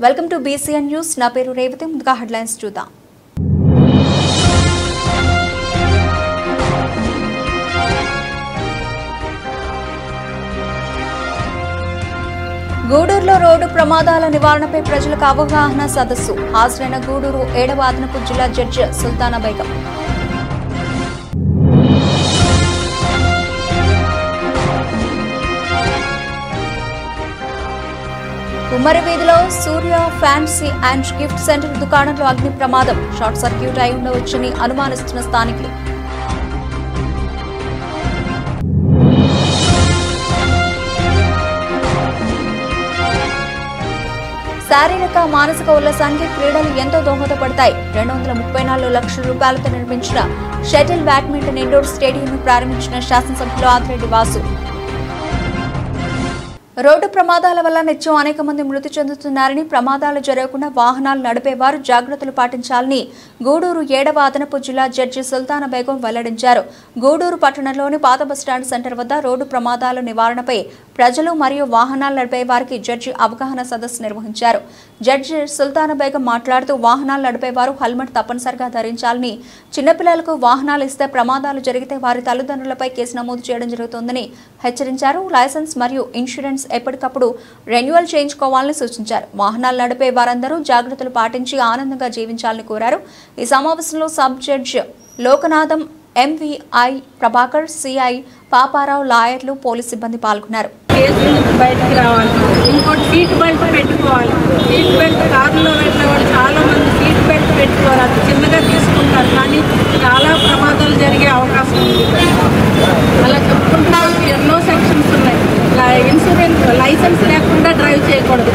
Welcome to BCN news. నా పేరు రేవతి. ముందుగా హెడ్లైన్స్ చూద్దాం. గూడూరులో రోడ్డు ప్రమాదాల నివారణపై ప్రజలకు అవగాహన సదస్సు. హాజరైన గూడూరు 7వ అదనపు జిల్లా జడ్జి సుల్తానా బేగం. ఉమ్మరి వీధిలో సూర్య ఫ్యాన్సీ అండ్ గిఫ్ట్ సెంటర్ దుకాణంలో అగ్ని ప్రమాదం. షార్ట్ సర్క్యూట్ అయి ఉండవచ్చని అనుమానిస్తున్న స్థానికులు. శారీరక మానసిక ఉల్లాసానికి క్రీడలు ఎంతో దోహదపడతాయి. 234 లక్షల రూపాయలతో నిర్మించిన షటిల్ బ్యాడ్మింటన్ ఇండోర్ స్టేడియంను ప్రారంభించిన శాసనసభ్యులు ఆదిరెడ్డి వాసు. రోడ్డు ప్రమాదాల వల్ల నిత్యం అనేక మంది మృతి చెందుతున్నారని, ప్రమాదాలు జరగకుండా వాహనాలు నడిపేవారు జాగ్రత్తలు పాటించాలని గూడూరు 7వ అదనపు జిల్లా జడ్జి సుల్తానా బేగం వెల్లడించారు. గూడూరు పట్టణంలోని పాత బస్టాండ్ సెంటర్ వద్ద రోడ్డు ప్రమాదాల నివారణపై ప్రజలు మరియు వాహనాలు నడిపే వారికి జడ్జి అవగాహన సదస్సు నిర్వహించారు. జడ్జి సుల్తానా బేగం మాట్లాడుతూ వాహనాలు నడిపేవారు హెల్మెట్ తప్పనిసరిగా ధరించాలని, చిన్నపిల్లలకు వాహనాలు ఇస్తే ప్రమాదాలు జరిగితే వారి తల్లిదండ్రులపై కేసు నమోదు చేయడం జరుగుతోందని హెచ్చరించారు. లైసెన్స్ మరియు ఇన్సూరెన్స్ ఎప్పటికప్పుడు రెన్యువల్ చేయించుకోవాలని సూచించారు. వాహనాలు నడిపే వారందరూ జాగ్రత్తలు పాటించి ఆనందంగా జీవించాలని కోరారు. ఈ సమావేశంలో sub judge Lokanatham, MVI Prabhakar, CI Paparao, లాయర్లు, పోలీస్ సిబ్బంది పాల్గొన్నారు. బయటకు రావాలి. ఇంకోటి సీట్ బెల్ట్ పెట్టుకోవాలి. సీట్ బెల్ట్ కారులో వెళ్ళేవాళ్ళు చాలా మంది సీట్ బెల్ట్ పెట్టుకోవాలి. అది చిన్నగా తీసుకుంటారు, కానీ చాలా ప్రమాదాలు జరిగే అవకాశం ఉంది. అలా చెప్పుకుంటూ ఎన్నో సెక్షన్స్ ఉన్నాయి. ఇన్సూరెన్స్ లైసెన్స్ లేకుండా డ్రైవ్ చేయకూడదు.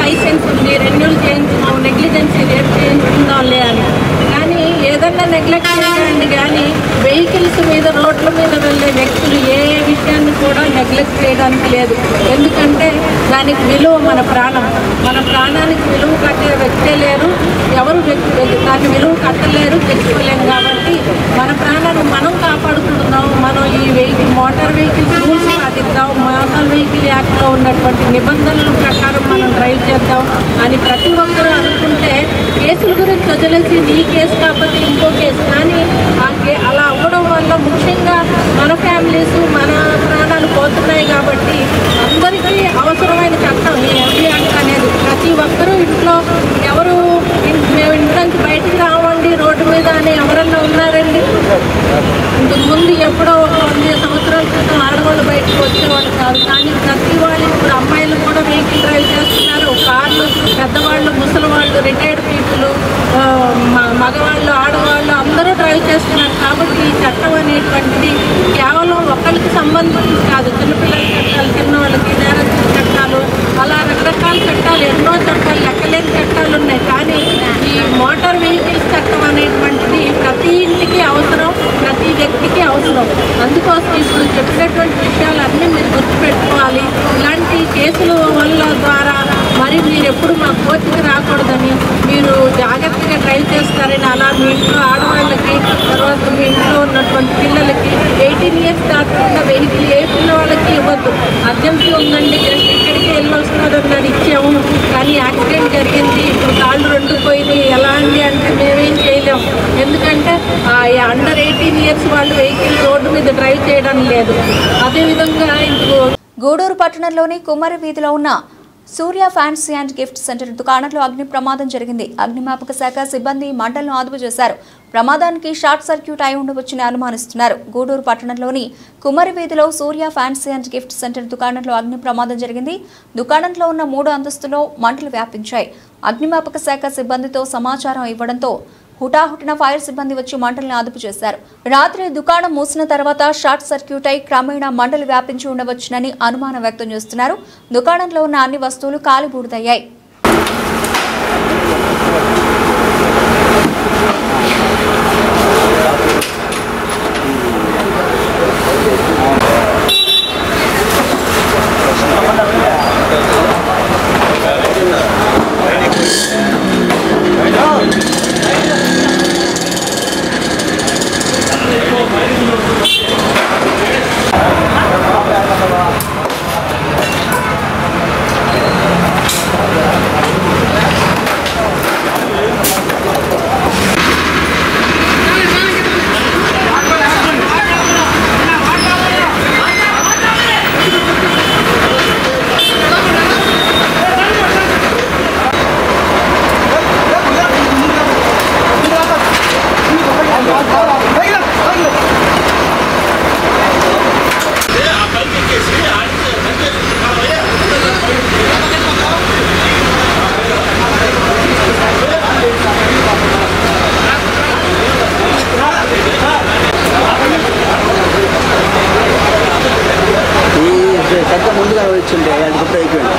లైసెన్స్ ఉంది, రెన్యూల్ చేయించుకున్నాం, నెగ్లిజెన్సీ రేట్ చేయించుకుందాం అని. కానీ ఏదన్నా నెగ్లెక్ట్ చేయండి, కానీ వెహికల్స్ మీద రోడ్ల మీద వెళ్ళే వ్యక్తులు ఏ విషయాన్ని కూడా నెగ్లెక్ట్ చేయడానికి లేదు. ఎందుకంటే దానికి విలువ మన ప్రాణం. మన ప్రాణానికి విలువ కట్టే వ్యక్తే లేరు, ఎవరు దాన్ని విలువ కట్టలేరు, తెచ్చుకోలేము. కాబట్టి మన ప్రాణాన్ని మనం కాపాడుకుంటున్నాం. మనం ఈ మోటార్ వెహికల్స్ రూల్స్ పాటిద్దాం, మోటార్ వెహికల్ యాక్ట్లో ఉన్నటువంటి నిబంధనల ప్రకారం మనం డ్రైవ్ చేద్దాం అని ప్రతి ఒక్కరూ అనుకుంటే కేసుల గురించి వదిలేసి నీ కేసు కాకపోతే ఇంకో కేసు, కానీ అలా అవ్వడం వల్ల ముఖ్యంగా మన ఫ్యామిలీస్, మన ప్రాణాలు పోతున్నాయి. కాబట్టి అందరికీ అవసరమైన చట్టం ఈ MV యాక్ట్ అనేది. ప్రతి ఒక్కరూ ఇంట్లో ఎవరు మేము ఇంట్లోంచి బయటికి రావండి రోడ్డు మీద అని ఎవరన్నా ఉన్నారండి? ఇంతకుముందు ఎప్పుడో 100 సంవత్సరాల క్రితం ఆడవాళ్ళు బయటకు వచ్చేవాళ్ళు కాదు. కానీ ప్రతి వాళ్ళు ఇప్పుడు అమ్మాయిలు కూడా వెహికల్ డ్రైవ్ చేస్తున్నారు. కార్లు పెద్దవాళ్ళు, ముసలివాళ్ళు, రిటైర్డ్ పీపుల్, మగవాళ్ళు, ఆడవాళ్ళు అందరూ డ్రైవ్ చేస్తున్నారు. కాబట్టి ఈ చట్టం అనేటువంటిది కేవలం ఒకరికి సంబంధించి కాదు. చిన్నపిల్లల చట్టాలు, చిన్నవాళ్ళకి నేరస్తుల చట్టాలు, అలా రకరకాల చట్టాలు, ఎన్నో చట్టాలు, లెక్కలేని చట్టాలు ఉన్నాయి. కానీ ఈ మోటార్ వెహికల్స్ చట్టం అనేటువంటిది ప్రతి ఇంటికి అవసరం, ప్రతి వ్యక్తికి అవసరం. అందుకోసం ఇప్పుడు చెప్పినటువంటి విషయాలన్నీ మీరు గుర్తుపెట్టుకోవాలి. ఇలాంటి కేసుల వల్ల ద్వారా మరి మీరు ఎప్పుడు మా కోర్టుకి రాకూడదని, మీరు జాగ్రత్తగా డ్రైవ్ చేస్తారని, అలా మీ ఇంట్లో ఆడవాళ్ళకి, తర్వాత మీ ఇంట్లో ఉన్నటువంటి పిల్లలకి 18 years దాటకుండా వెహికల్ ఏ పిల్లవాళ్ళకి ఇవ్వద్దు. అర్జెన్సీ ఉందండి, జస్ట్ ఇక్కడికి వెళ్ళొస్తున్నారన్నారు, ఇచ్చాము, కానీ యాక్సిడెంట్ జరిగింది, ఇప్పుడు కాళ్ళు 2 పోయినాయి, ఎలా అండి అంటే మేమేం చేయలేము. ఎందుకంటే అండర్ 18 years వాళ్ళు వెహికల్ రోడ్డు మీద డ్రైవ్ చేయడం లేదు. అదేవిధంగా గూడూరు పట్టణంలోని కుమ్మరి వీధిలో ఉన్న సూర్య ఫ్యాన్సీ అండ్ గిఫ్ట్ సెంటర్ దుకాణంలో అగ్ని ప్రమాదం జరిగింది. అగ్నిమాపక శాఖ సిబ్బంది మంటలను అదుపు చేశారు. ప్రమాదానికి షార్ట్ సర్క్యూట్ అయి ఉండవచ్చని అనుమానిస్తున్నారు. గూడూరు పట్టణంలోని కుమ్మరి వీధిలో సూర్య ఫ్యాన్సీ అండ్ గిఫ్ట్ సెంటర్ దుకాణంలో అగ్ని ప్రమాదం జరిగింది. దుకాణంలో ఉన్న 3 అంతస్తులో మంటలు వ్యాపించాయి. అగ్నిమాపక శాఖ సిబ్బందితో సమాచారం ఇవ్వడంతో హుటాహుటిన ఫైర్ సిబ్బంది వచ్చి మంటలను అదుపు చేశారు. రాత్రి దుకాణం మూసిన తర్వాత షార్ట్ సర్క్యూట్ అయి క్రమేణా మంటలు వ్యాపించి ఉండవచ్చునని అనుమానం వ్యక్తం చేస్తున్నారు. దుకాణంలో ఉన్న అన్ని వస్తువులు కాలిబూడిదయ్యాయి. ఎంత ముందుగా వచ్చిండే అందుకు అయిపోయింది.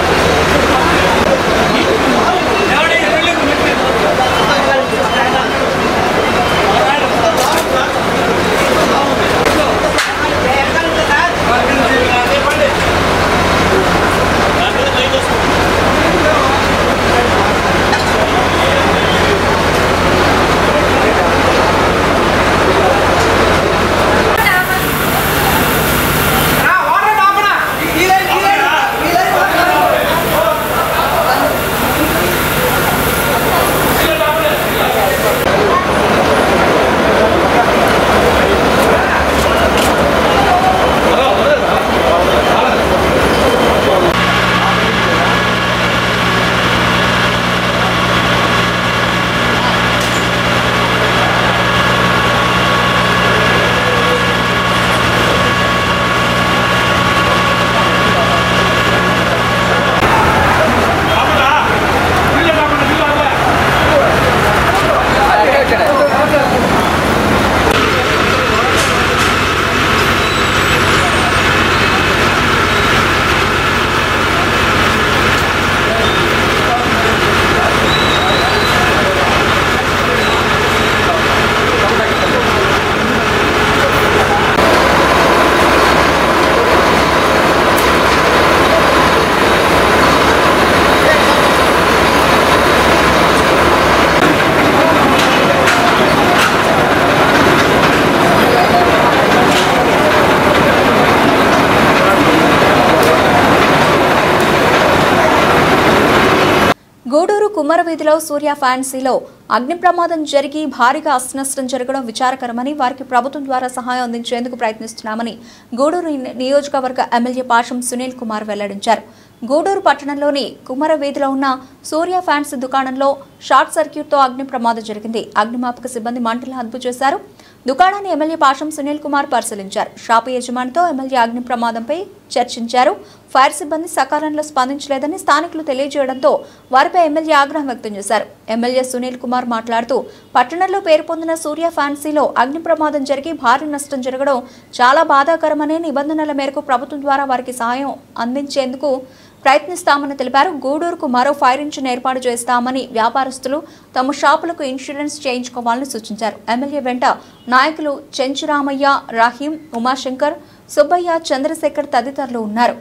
గూడూరు కుమ్మరవీధిలో సూర్య ఫ్యాన్సీలో అగ్ని ప్రమాదం జరిగి భారీగా అస్నష్టం జరగడం విచారకరమని వారికి ప్రభుత్వం ద్వారా సహాయం అందించేందుకు ప్రయత్నిస్తున్నామని గూడూరు నియోజకవర్గ ఎమ్మెల్యే పాషం సునీల్ కుమార్ వెల్లడించారు. గూడూరు పట్టణంలోని కుమ్మరవీధిలో ఉన్న సూర్య ఫ్యాన్సీ దుకాణంలో షార్ట్ సర్క్యూట్తో అగ్ని ప్రమాదం జరిగింది. అగ్నిమాపక సిబ్బంది మంటలు అదుపు చేశారు. దుకాణాన్ని ఎమ్మెల్యే పాషం సునీల్ కుమార్ పరిశీలించారు. షాపు యజమానితో ఎమ్మెల్యే అగ్ని ప్రమాదంపై చర్చించారు. ఫైర్ సిబ్బంది సకాలంలో స్పందించలేదని స్థానికులు తెలియజేయడంతో వారిపై ఎమ్మెల్యే ఆగ్రహం వ్యక్తం చేశారు. ఎమ్మెల్యే సునీల్ కుమార్ మాట్లాడుతూ పట్టణంలో పేరు పొందిన సూర్య ఫ్యాన్సీలో అగ్ని ప్రమాదం జరిగి భారీ నష్టం జరగడం చాలా బాధాకరమనే నిబంధనల మేరకు ప్రభుత్వం ద్వారా వారికి సహాయం అందించేందుకు ప్రయత్నిస్తామని తెలిపారు. గూడూరుకు మరో ఫైర్ ఇంజిన్ ఏర్పాటు చేస్తామని వ్యాపారస్తులు తమ షాపులకు ఇన్సూరెన్స్ చేయించుకోవాలని సూచించారు. ఎమ్మెల్యే వెంట నాయకులు చెంచురామయ్య, రహీం, ఉమాశంకర్, సుబ్బయ్య, చంద్రశేఖర్ తదితరులు ఉన్నారు.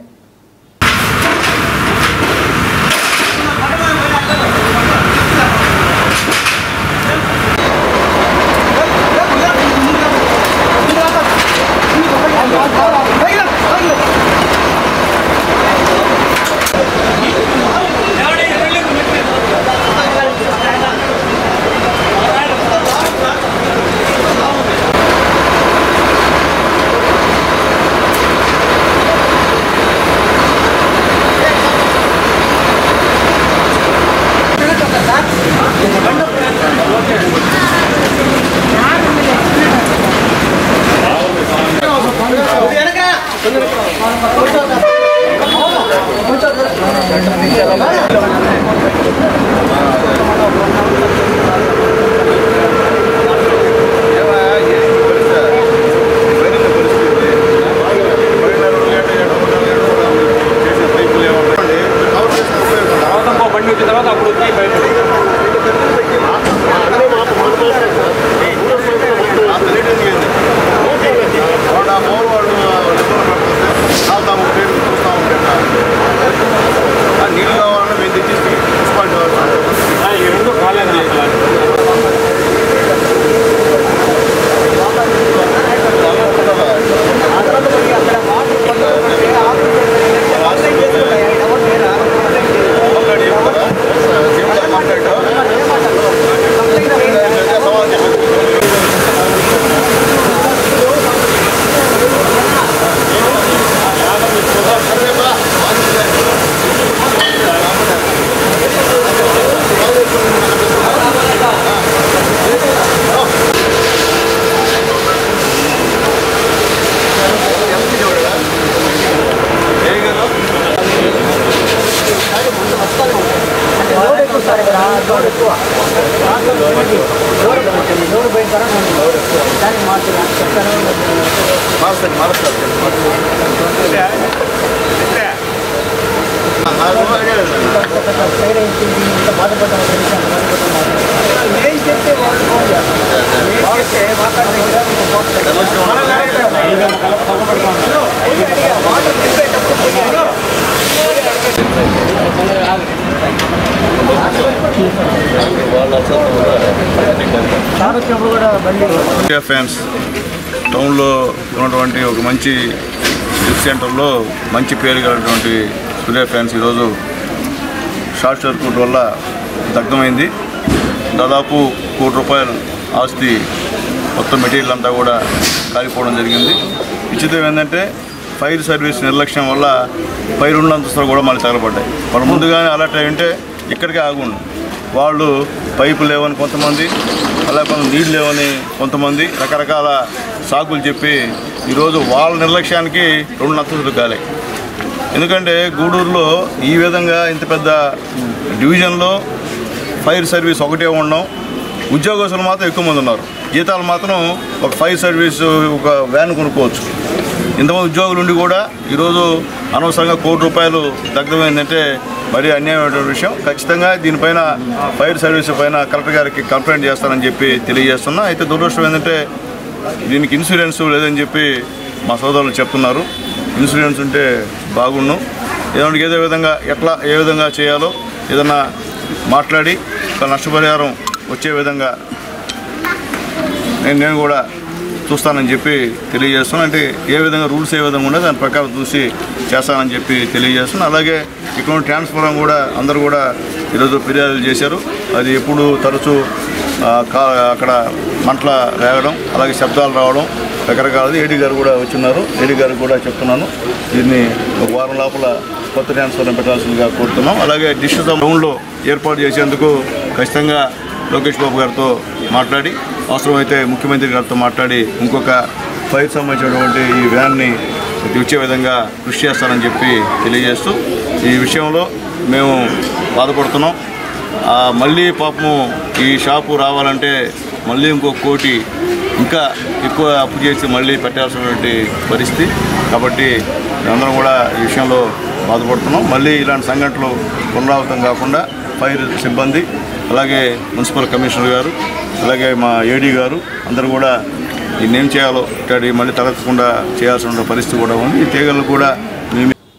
Marcel. ఫ్యాన్స్ టౌన్లో ఉన్నటువంటి ఒక మంచి గిఫ్ట్ సెంటర్లో మంచి పేరు కలిగినటువంటి సూర్య ఫ్యాన్స్ ఈరోజు షార్ట్ సర్క్యూట్ వల్ల దగ్ధమైంది. దాదాపు ₹1 ఆస్తి మొత్తం మెటీరియల్ అంతా కూడా కాలిపోవడం జరిగింది. విచిత్రం ఏంటంటే ఫైర్ సర్వీస్ నిర్లక్ష్యం వల్ల పై 2 అంతస్తులు కూడా మళ్ళీ తగలబడ్డాయి. వాళ్ళు ముందుగానే అలర్ట్ అయి ఉంటే ఇక్కడికే ఆగుండు. వాళ్ళు పైపు లేవని కొంతమంది, అలాగే కొంత నీళ్ళు లేవని కొంతమంది రకరకాల సాకులు చెప్పి ఈరోజు వాళ్ళ నిర్లక్ష్యానికి 2 అంతస్తులు కాలే. ఎందుకంటే గూడూరులో ఈ విధంగా ఇంత పెద్ద డివిజన్లో ఫైర్ సర్వీస్ ఒకటే ఉండడం, ఉద్యోగస్తులు మాత్రం ఎక్కువ మంది ఉన్నారు. జీతాలు మాత్రం ఒక ఫైర్ సర్వీస్ ఒక వ్యాన్ కొనుక్కోవచ్చు. ఇంతమంది ఉద్యోగులు ఉండి కూడా ఈరోజు అనవసరంగా ₹1 దగ్ధమైందంటే మరీ అన్యాయమైన విషయం. ఖచ్చితంగా దీనిపైన ఫైర్ సర్వీస్ పైన కలెక్టర్ గారికి కంప్లైంట్ చేస్తానని చెప్పి తెలియజేస్తున్నా. అయితే దురదృష్టం ఏంటంటే దీనికి ఇన్సూరెన్స్ లేదని చెప్పి మా సోదరులు చెప్తున్నారు. ఇన్సూరెన్స్ ఉంటే బాగుండు. ఏదో విధంగా ఏ విధంగా చేయాలో ఏదన్నా మాట్లాడి నష్టపరిహారం వచ్చే విధంగా నేను కూడా చూస్తానని చెప్పి తెలియజేస్తున్నాను. అంటే ఏ విధంగా రూల్స్ ఏ విధంగా ఉండే దాని ప్రకారం చూసి చేస్తానని చెప్పి తెలియజేస్తున్నాను. అలాగే ఇక్కడ ట్రాన్స్ఫారం కూడా అందరూ కూడా ఈరోజు ఫిర్యాదులు చేశారు. అది ఎప్పుడు తరచూ అక్కడ మంటల రేగడం, అలాగే శబ్దాలు రావడం రకరకాలది. ఏడీ గారు కూడా వచ్చిన్నారు. ఏడీ గారు కూడా చెప్తున్నాను, దీన్ని ఒక వారం లోపల కొత్త ట్రాన్స్ఫారం పెట్టాల్సిందిగా కోరుతున్నాం. అలాగే డిస్ట్రిక్ట్ టౌన్లో ఏర్పాటు చేసేందుకు ఖచ్చితంగా లోకేష్ బాబు గారితో మాట్లాడి, అవసరమైతే ముఖ్యమంత్రి గారితో మాట్లాడి ఇంకొక ఫైర్ సంబంధించినటువంటి ఈ వ్యాన్ని వచ్చే విధంగా కృషి చేస్తానని చెప్పి తెలియజేస్తూ, ఈ విషయంలో మేము బాధపడుతున్నాం. మళ్ళీ పాపము ఈ షాపు రావాలంటే మళ్ళీ ఇంకో ₹1 కోటి ఇంకా ఎక్కువ అప్పు చేసి మళ్ళీ పెట్టాల్సినటువంటి పరిస్థితి. కాబట్టి మేమందరం కూడా ఈ విషయంలో బాధపడుతున్నాం. మళ్ళీ ఇలాంటి సంఘటనలు పునరావృతం కాకుండా ఫైర్ సిబ్బంది, అలాగే మున్సిపల్ కమిషనర్ గారు, అలాగే మా ఏడీ గారు అందరూ కూడా దీన్ని ఏం చేయాలో ఇట్లాంటి మళ్ళీ తలెత్తకుండా చేయాల్సిన పరిస్థితి కూడా ఉంది. ఈ తీగలు కూడా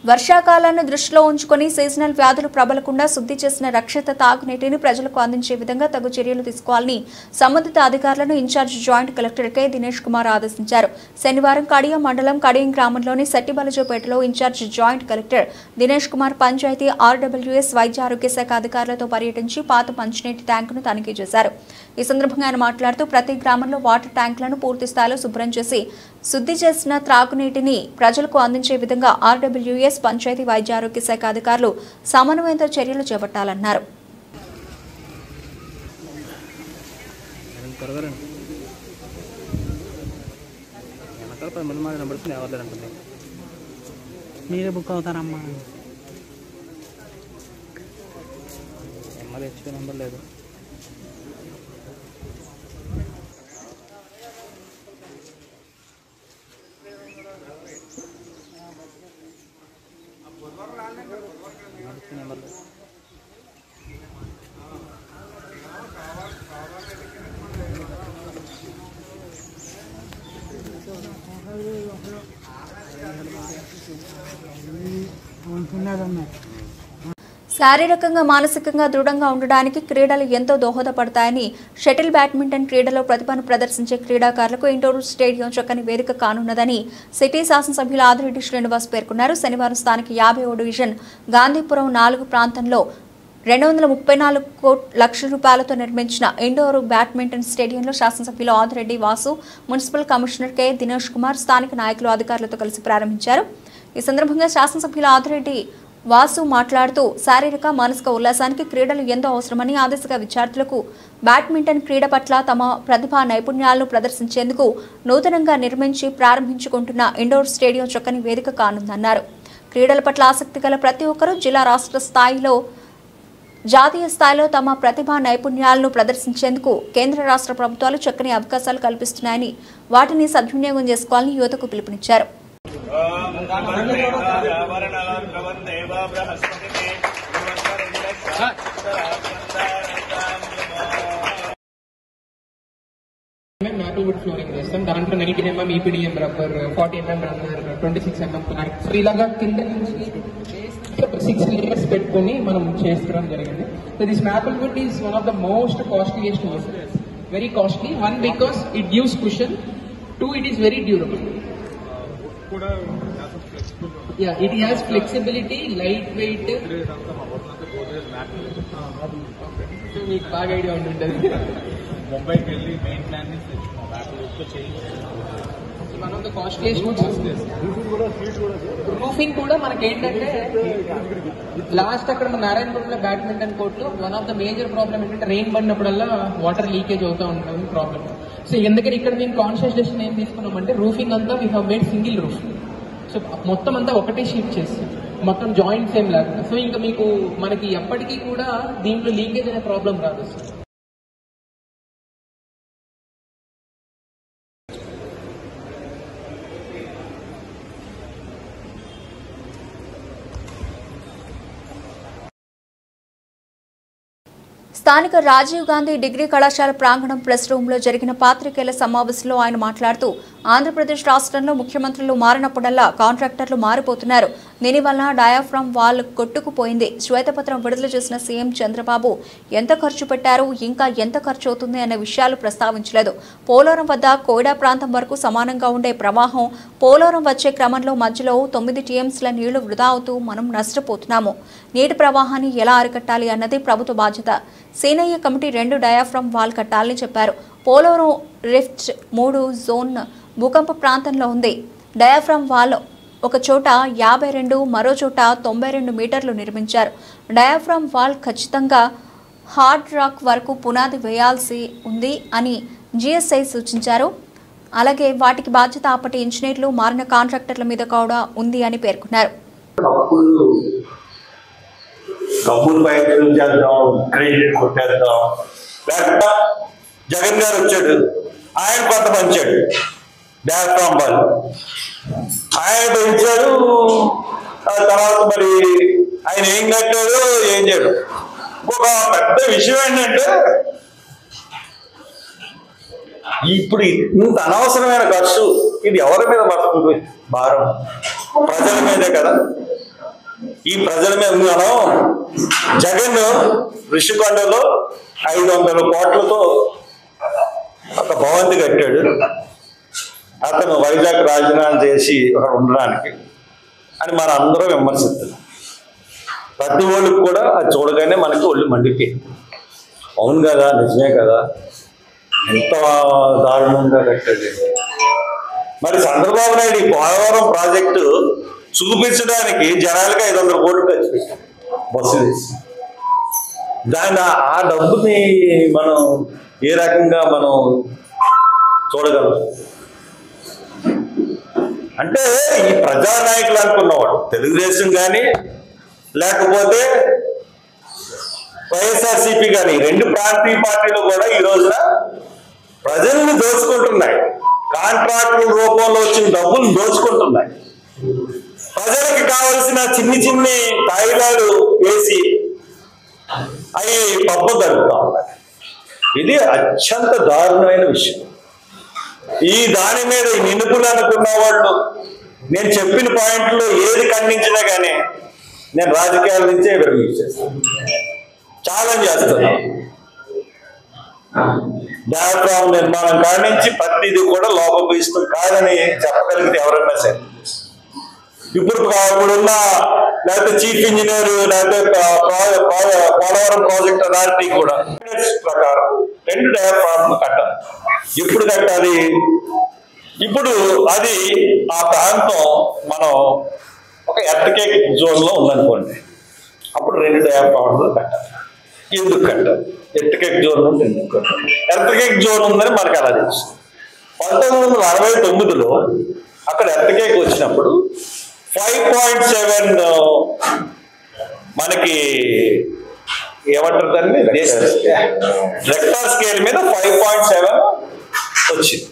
వర్షాకాలాన్ని దృష్టిలో ఉంచుకొని సీజనల్ వ్యాధులు ప్రబలకుండా శుద్ధి చేసిన రక్షిత తాగునీటిని ప్రజలకు అందించే విధంగా తగు చర్యలు తీసుకోవాలని సంబంధిత అధికారులను incharge joint collector K Dinesh Kumar ఆదేశించారు. శనివారం కడియం మండలం కడియం గ్రామంలోని సట్టిబలజోపేటలో incharge joint collector Dinesh Kumar panchayat RWS వైద్య ఆరోగ్య శాఖ అధికారులతో పర్యటించి పాత మంచినీటి ట్యాంకును తనిఖీ చేశారు. ఈ సందర్భంగా ఆయన మాట్లాడుతూ ప్రతి గ్రామంలో వాటర్ ట్యాంకులను పూర్తి స్థాయిలో శుభ్రం చేసి శుద్ధి చేసిన త్రాగునీటిని ప్రజలకు అందించే విధంగా ఆర్డబ్ల్యూఎస్ పంచాయతీ వైద్య ఆరోగ్య శాఖ అధికారులు సమన్వయంతో చర్యలు చేపట్టాలన్నారు. మీరే బుక్ అవుతారమ్మా. హెచ్పీ నెంబర్ లేదు. శారీరకంగా మానసికంగా దృఢంగా ఉండడానికి క్రీడలు ఎంతో దోహదపడతాయని షటిల్ బ్యాడ్మింటన్ క్రీడలో ప్రతిభను ప్రదర్శించే క్రీడాకారులకు ఇండోర్ స్టేడియం చక్కని వేదిక కానున్నదని సిటీ శాసనసభ్యులు ఆదిరెడ్డి శ్రీనివాస్ పేర్కొన్నారు. శనివారం స్థానిక 50వ డివిజన్ గాంధీపురం 4 ప్రాంతంలో 234 లక్షల రూపాయలతో నిర్మించిన ఇండోర్ బ్యాడ్మింటన్ స్టేడియంలో శాసనసభ్యులు Adireddy Vasu, municipal commissioner K Dinesh Kumar, స్థానిక నాయకులు అధికారులతో కలిసి ప్రారంభించారు. ఈ సందర్భంగా శాసనసభ్యులు ఆదిరెడ్డి వాసు మాట్లాడుతూ శారీరక మానసిక ఉల్లాసానికి క్రీడలు ఎంతో అవసరమని, ఆ దిశగా విద్యార్థులకు బ్యాడ్మింటన్ క్రీడ పట్ల తమ ప్రతిభా నైపుణ్యాలను ప్రదర్శించేందుకు నూతనంగా నిర్మించి ప్రారంభించుకుంటున్న ఇండోర్ స్టేడియం చక్కని వేదిక కానుందన్నారు. క్రీడల పట్ల ఆసక్తి గల ప్రతి ఒక్కరూ జిల్లా రాష్ట్ర స్థాయిలో జాతీయ స్థాయిలో తమ ప్రతిభా నైపుణ్యాలను ప్రదర్శించేందుకు కేంద్ర రాష్ట్ర ప్రభుత్వాలు చక్కని అవకాశాలు కల్పిస్తున్నాయని, వాటిని సద్వినియోగం చేసుకోవాలని యువతకు పిలుపునిచ్చారు. మ్యాపుల్వుడ్ ఫ్లోరింగ్ చేస్తాం. దాంట్లో 19 mm EPDM rubber, 40 mm rubber, 26 mm plank. So ఇలాగా కింద నుంచి 6 layers పెట్టుకొని మనం చేస్తడం జరిగింది. So this maple wood is one of the most costliest wood. Very costly. 1 because it gives cushion, 2 it is very durable. Yeah, it has flexibility, lightweight. So మీకు బాగా idea ఉంటుంది. ముంబైకి వెళ్ళి మెయిన్ ప్లాన్ నుంచి తెచ్చుకున్నాం. One of the costliest Woods. Roofing కూడా మనకి ఏంటంటే లాస్ట్ అక్కడ మన నారాయణపురంలో బ్యాడ్మింటన్ కోర్ట్ లో one of the major problem ఏంటంటే రెయిన్ పడినప్పుడల్లా వాటర్ లీకేజ్ అవుతూ ఉంటుంది ప్రాబ్లమ్. సో ఎందుకంటే ఇక్కడ మేము కాన్షియస్ డెసిషన్ ఏం తీసుకున్నామంటే రూఫింగ్ అంతా we have made single roof. So మొత్తం అంతా ఒకటే షీట్ చేస్తాం, మొత్తం జాయింట్స్ ఏం లేకుండా. సో ఇంకా మీకు మనకి ఎప్పటికీ కూడా దీంట్లో లీకేజ్ అనే ప్రాబ్లం రాదు. స్థానిక రాజీవ్ గాంధీ డిగ్రీ కళాశాల ప్రాంగణం ప్రెస్ రూమ్లో జరిగిన పాత్రికేయుల సమావేశంలో ఆయన మాట్లాడుతూ ఆంధ్రప్రదేశ్ రాష్ట్రంలో ముఖ్యమంత్రులు మారినప్పుడల్లా కాంట్రాక్టర్లు మారిపోతున్నారు. దీనివల్ల డయాఫ్రామ్ వాల్ కొట్టుకుపోయింది. శ్వేతపత్రం విడుదల చేసిన సీఎం చంద్రబాబు ఎంత ఖర్చు పెట్టారు, ఇంకా ఎంత ఖర్చు అవుతుంది అనే విషయాలు ప్రస్తావించలేదు. పోలవరం వద్ద కోయిడా ప్రాంతం వరకు సమానంగా ఉండే ప్రవాహం పోలవరం వచ్చే క్రమంలో మధ్యలో 9 టీఎంసీల నీళ్లు వృధా అవుతూ మనం నష్టపోతున్నాము. నీటి ప్రవాహాన్ని ఎలా అరికట్టాలి అన్నది ప్రభుత్వ బాధ్యత. సీనయ్య కమిటీ 2 డయాఫ్రామ్ వాల్ కట్టాలని చెప్పారు. పోలవరం రిఫ్ట్ 3 జోన్ భూకంప ప్రాంతంలో ఉంది. డయాఫ్రామ్ వాల్ ఒక చోట 52, మరో చోట 92 మీటర్లు నిర్మించారు. డయాఫ్రామ్ వాల్ ఖచ్చితంగా హార్డ్ రాక్ వరకు పునాది వేయాల్సి ఉంది అని జిఎస్ఐ సూచించారు. అలాగే వాటికి బాధ్యత అప్పటి ఇంజనీర్లు, మారిన కాంట్రాక్టర్ల మీద కూడా ఉంది అని పేర్కొన్నారు. కబుల్ బయటలు చేద్దాం, క్రెడిట్ కొట్టేద్దాం. లేకపోతే జగన్ గారు వచ్చాడు, ఆయన కొంత పంచాడు డయాఫ్రామ్ వాల్, ఆయన పెంచాడు. ఆ తర్వాత మరి ఆయన ఏం కట్టాడు, ఏం చేయడు. ఒక పెద్ద విషయం ఏంటంటే ఇప్పుడు ఇంత అనవసరమైన ఖర్చు ఇది ఎవరి మీద పడుతుంది? భారం ప్రజల మీదే కదా. ఈ ప్రజల మీద మనం జగన్ ఋషికొండలో 500 కోట్లతో ఒక భవంతి కట్టాడు. అతను వైజాగ్ రాజధాని చేసి అక్కడ ఉండడానికి అని మన అందరం విమర్శిస్తున్నాం. ప్రతి ఒళ్ళకి కూడా అది చూడగానే మనకి ఒళ్ళు మండిపోయింది. అవును కదా, నిజమే కదా, ఎంత దారుణంగా కట్టాడు. మరి చంద్రబాబు నాయుడు ఈ పోలవరం ప్రాజెక్టు చూపించడానికి జనాలకి 500 కోట్లు ఖర్చు పెట్టాం బస్సు వేసి. దాని ఆ డబ్బుని మనం ఏ రకంగా మనం చూడగలం? అంటే ఈ ప్రజానాయకులు అనుకున్నవాడు తెలుగుదేశం కానీ లేకపోతే వైఎస్ఆర్సీపీ కానీ 2 ప్రాంతీయ పార్టీలు కూడా ఈ రోజున ప్రజల్ని దోచుకుంటున్నాయి. కాంట్రాక్టుల రూపంలో వచ్చిన డబ్బులు దోచుకుంటున్నాయి. ప్రజలకి కావలసిన చిన్ని కాగితాలు వేసి అవి పప్పు జరుగుతూ ఉన్నాయి. ఇది అత్యంత దారుణమైన విషయం. ఈ దాని మీద నిలుపులు అనుకున్న వాళ్ళు నేను చెప్పిన పాయింట్లో ఏది ఖండించినా కానీ నేను రాజకీయాల నుంచే విరమించేస్తాను, ఛాలెంజ్ చేస్తున్నాను. డయాఫ్రామ్ నిర్మాణం కాడి నుంచి ప్రతిదీ కూడా లోపభూయిష్టం కాదని చెప్పగలిగితే ఎవరైనా సరే. ఇప్పుడున్న లేకపోతే చీఫ్ ఇంజనీర్ లేకపోతే పోలవరం ప్రాజెక్ట్ అథారిటీ కూడా ప్రకారం 2 డయాఫ్రామ్ కట్టాలి. ఎప్పుడు కట్టాలి? ఇప్పుడు అది ఆ ప్రాంతం మనం ఒక ఎర్త్క్వేక్ జోన్ లో ఉందనుకోండి, అప్పుడు 2 డయాఫ్రామ్లు కట్టాలి. ఎందుకు కట్టాలి? ఎర్త్క్వేక్ జోన్ ఉంది, ఎందుకు కట్టాలి? ఎర్త్క్వేక్ జోన్ ఉందని మనకు అలా తెలుసు. 1969లో అక్కడ ఎర్త్క్వేక్ వచ్చినప్పుడు 5.7 మనకి ఏమంటారు దాన్ని రెక్టార్ స్కేల్ మీద 5.7 వచ్చింది.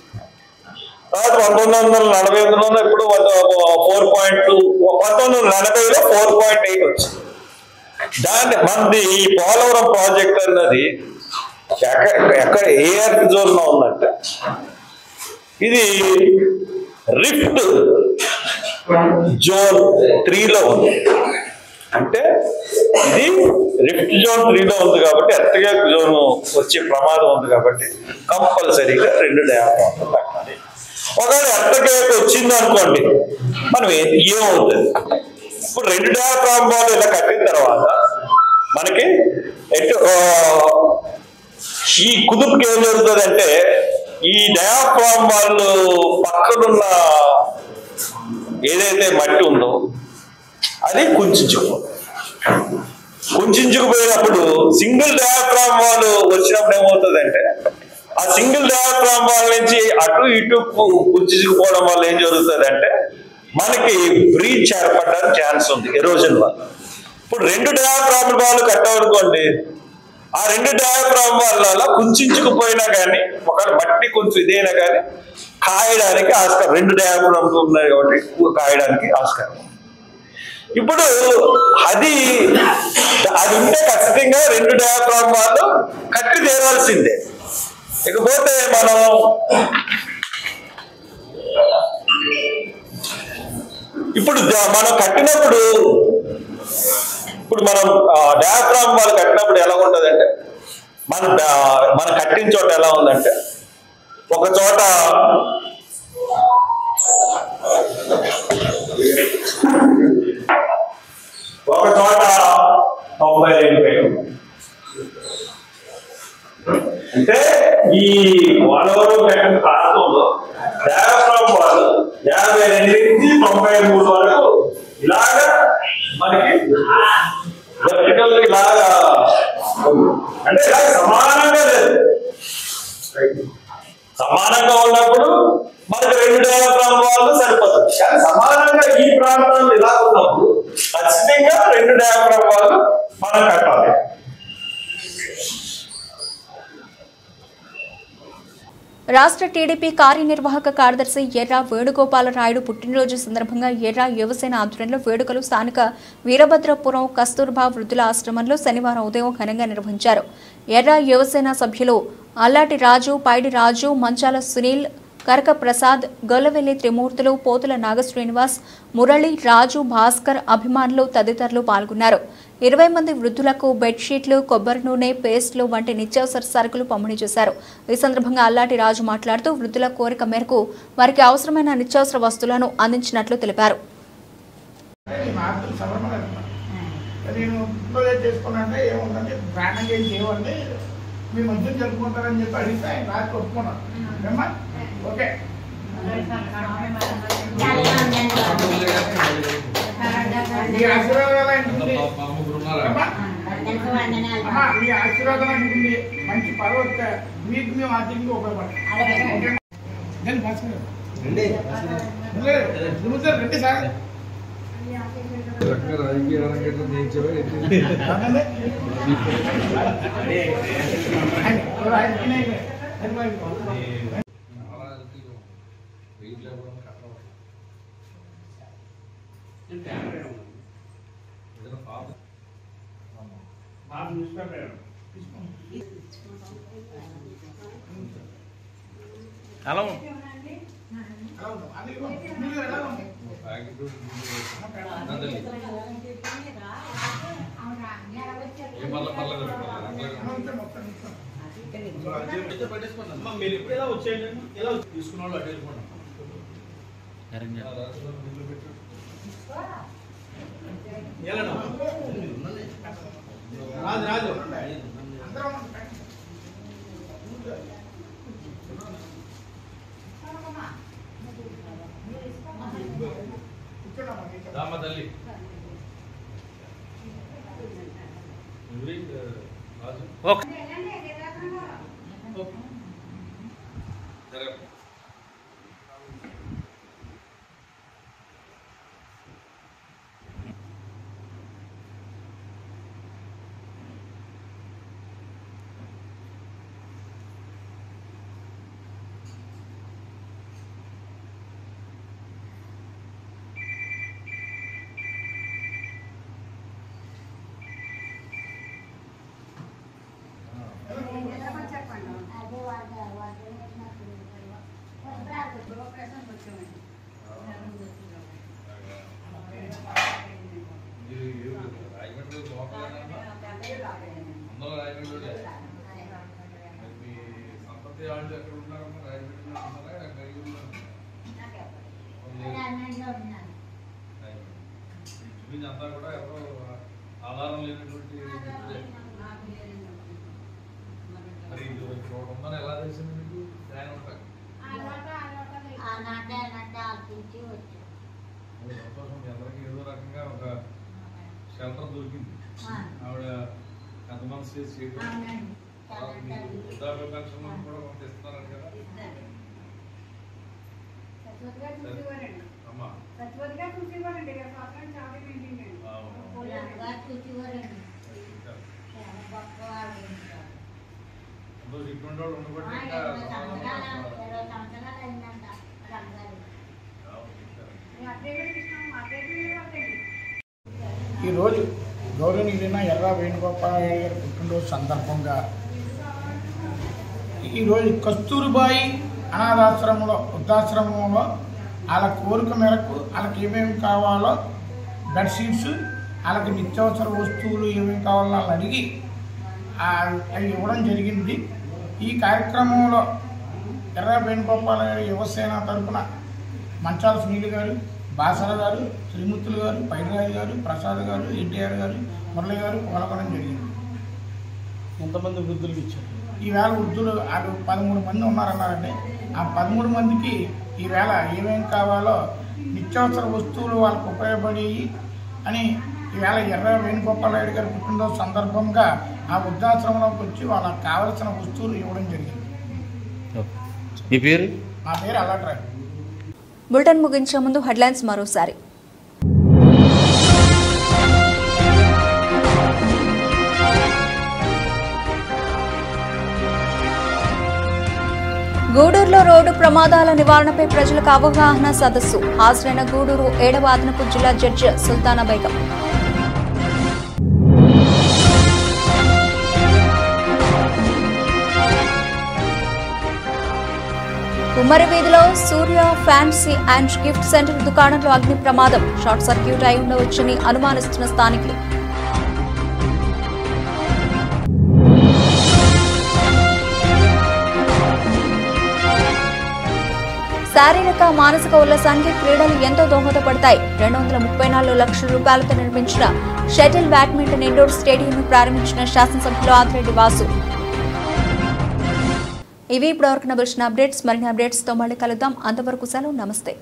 తర్వాత 1948లో ఇప్పుడు 4.2, 1940లో 4.8 వచ్చింది. దాన్ని మనది ఈ పోలవరం ప్రాజెక్ట్ అన్నది ఎక్కడ ఏ ఎర్త్ జోన్ లో ఉందంటే ఇది రిఫ్ట్ జోన్ 3లో ఉంది. అంటే ఇది రిఫ్ట్ జోన్ 3లో ఉంది కాబట్టి ఎర్త్క్వేక్ జోన్ వచ్చే ప్రమాదం ఉంది కాబట్టి కంపల్సరీగా 2 డయాఫ్రామ్లు కట్టాలి. ఒకవేళ ఎర్త్క్వేక్ వచ్చింది అనుకోండి మనం ఏమవుతుంది, ఇప్పుడు 2 డయాఫ్రామ్ వాళ్ళు ఇలా కట్టిన తర్వాత మనకి ఈ కుదుపుకి ఏం జరుగుతుంది అంటే ఈ డయాఫ్రామ్ వాళ్ళు పక్కనున్న ఏదైతే మట్టి ఉందో అది కుంచుకుపోయినప్పుడు సింగిల్ డయాఫ్రామ్ వాళ్ళు వచ్చినప్పుడు ఏమవుతుందంటే ఆ సింగిల్ డయాఫ్రామ్ వాళ్ళ నుంచి అటు ఇటు కుంచుకుపోవడం వల్ల ఏం జరుగుతుందంటే మనకి బ్రీచ్ ఏర్పడడానికి ఛాన్స్ ఉంది ఎరోజన్ వల్ల. ఇప్పుడు 2 డయాఫ్రామ్ వాళ్ళు కట్టామనుకోండి, ఆ 2 డయాఫ్రామ్ వల్ల కుంచుకుపోయినా కానీ ఒకవేళ మట్టి కొంచెం ఇదైనా కానీ కాయడానికి ఆస్కారం, 2 డయాఫ్రామ్లు ఉన్నాయి కాబట్టి కాయడానికి ఆస్కారం. ఇప్పుడు అది ఉంటే ఖచ్చితంగా 2 డయాఫ్రామ్ వాళ్ళు కట్టి తీరాల్సిందే. ఇకపోతే మనం కట్టినప్పుడు మనం డయాఫ్రామ్ వాళ్ళు కట్టినప్పుడు ఎలా ఉంటుందంటే మనం కట్టిన చోట ఎలా ఉందంటే ఒక చోట ఒక చోట 92 అంటే ఈ పోలవరం కట్టిన ప్రాంతంలో డయాఫ్రామ్ వాళ్ళు 52 నుంచి 93 వరకు ఇలాగా మనకి వర్టికల్ ఇలాగా అంటే ఇలా సమానంగా లేదు. సమానంగా ఉన్నప్పుడు మనకి 2 డయాఫ్రామ్ వాళ్ళు సరిపోతుంది. కానీ సమానంగా ఈ ప్రాంతాలు ఇలా ఉన్నప్పుడు ఖచ్చితంగా 2 డయాఫ్రామ్ వాళ్ళు మనం కట్టాలి. రాష్ట్ర టీడీపీ కార్యనిర్వాహక కార్యదర్శి ఎర్ర వేణుగోపాలరాయుడు పుట్టినరోజు సందర్భంగా ఎర్ర యువసేన ఆధ్వర్యంలో వేడుకలు స్థానిక వీరభద్రపురం కస్తూర్బా వృద్ధుల ఆశ్రమంలో శనివారం ఉదయం ఘనంగా నిర్వహించారు. ఎర్ర యువసేన సభ్యులు అల్లాటి రాజు, పైడి రాజు, మంచాల సునీల్, కరక ప్రసాద్, గొల్లవెల్లి త్రిమూర్తులు, పోతుల నాగశ్రీనివాస్, మురళి, రాజు, భాస్కర్, అభిమానులు తదితరులు పాల్గొన్నారు. 20 మంది వృద్ధులకు బెడ్షీట్లు, కొబ్బరి నూనె, పేస్టులు వంటి నిత్యావసర సరుకులు పంపిణీ చేశారు. ఈ సందర్భంగా అల్లాటి రాజు మాట్లాడుతూ వృద్ధుల కోరిక మేరకు వారికి అవసరమైన నిత్యావసర వస్తువులను అందించినట్లు తెలిపారు. మీ ఆశీర్వాదం ఉంటుంది. మంచి పర్వత మీకు మేము ఆర్థికంగా ఉపయోగపడతాం. రండి సార్. రాజకీయ రంగంలో హలో మీరు ఎప్పుడు ఎలా వచ్చేయండి, ఎలా తీసుకున్న వాళ్ళు అటు వెళ్ళిపోండి. రాజు రామ తల్లి అంతా కూడా ఎవరో ఆధారం లేనటువంటి మరి ఇది ఉందని ఎలా తెలిసింది మీకు? జాయిన్ ఉంటారు సంతోషం. అందరికీ ఏదో రకంగా ఒక షెల్టర్ దొరికింది. ఆవిడ ఎంతమంది స్టేజ్ చేయడం వృద్ధాప్య పెన్షన్ కూడా పంపిస్తున్నారు కదా. అమ్మా ఇటువంటి వాళ్ళు ఉండబట్టి ఈరోజు గౌరవనీయులైన ఎర్రా వేణుగోపాల్ గారి పుట్టినరోజు సందర్భంగా ఈరోజు కస్తూరిబాయి అనాథాశ్రమంలో వృద్ధాశ్రమంలో వాళ్ళ కోరిక మేరకు వాళ్ళకి ఏమేమి కావాలో బెడ్షీట్స్, వాళ్ళకి నిత్యావసర వస్తువులు ఏమేమి కావాలో వాళ్ళని అడిగి అవి ఇవ్వడం జరిగింది. ఈ కార్యక్రమంలో ఎర్రా వేణుగోపాల్ గారి యువసేన తరఫున మంచాల సునీల్ గారు, బాసర గారు, శ్రీమూర్తులు గారు, పైరాజు గారు, ప్రసాద్ గారు, ఎన్టీఆర్ గారు, మురళి గారు పాల్గొనడం జరిగింది. ఎంతమంది వృద్ధులకు ఇచ్చారు? ఈవేళ వృద్ధులు 13 మంది ఉన్నారన్నారంటే ఆ 13 మందికి ఈవేళ ఏమేమి కావాలో నిత్యావసర వస్తువులు వాళ్ళకు ఉపయోగపడి అని ఈవేళ ఎర్ర వేణుగోపాల్ రెడ్డి గారి పుట్టినరోజు సందర్భంగా ఆ వృద్ధాశ్రమంలోకి వచ్చి వాళ్ళకి కావలసిన వస్తువులు ఇవ్వడం జరిగింది. మీ పేరు? నా పేరు అలట్రాయ్. బులెటిన్ ముగించే ముందు హెడ్లైన్స్ మరోసారి. గూడూరులో రోడ్డు ప్రమాదాల నివారణపై ప్రజలకు అవగాహన సదస్సు. హాజరైన గూడూరు 7వ అదనపు జిల్లా జడ్జి సుల్తానా బేగం. ఉమ్మరి వీధిలో సూర్య ఫ్యాన్సీ అండ్ గిఫ్ట్ సెంటర్ దుకాణంలో అగ్ని ప్రమాదం. షార్ట్ సర్క్యూట్ అయి ఉండవచ్చని అనుమానిస్తున్న స్థానికులు. శారీరక మానసిక ఉల్లాసానికి క్రీడలు ఎంతో దోహదపడతాయి. 234 లక్షల రూపాయలతో నిర్మించిన షటిల్ బ్యాడ్మింటన్ ఇండోర్ స్టేడియంను ప్రారంభించిన శాసనసభ్యులు ఆదిరెడ్డి వాసు. ఇవి ఇప్పటివరకు నడిచిన అప్డేట్స్. మరిన్ని అప్డేట్స్తో మళ్ళీ కలుద్దాం. అంతవరకు సెలవు. నమస్తే.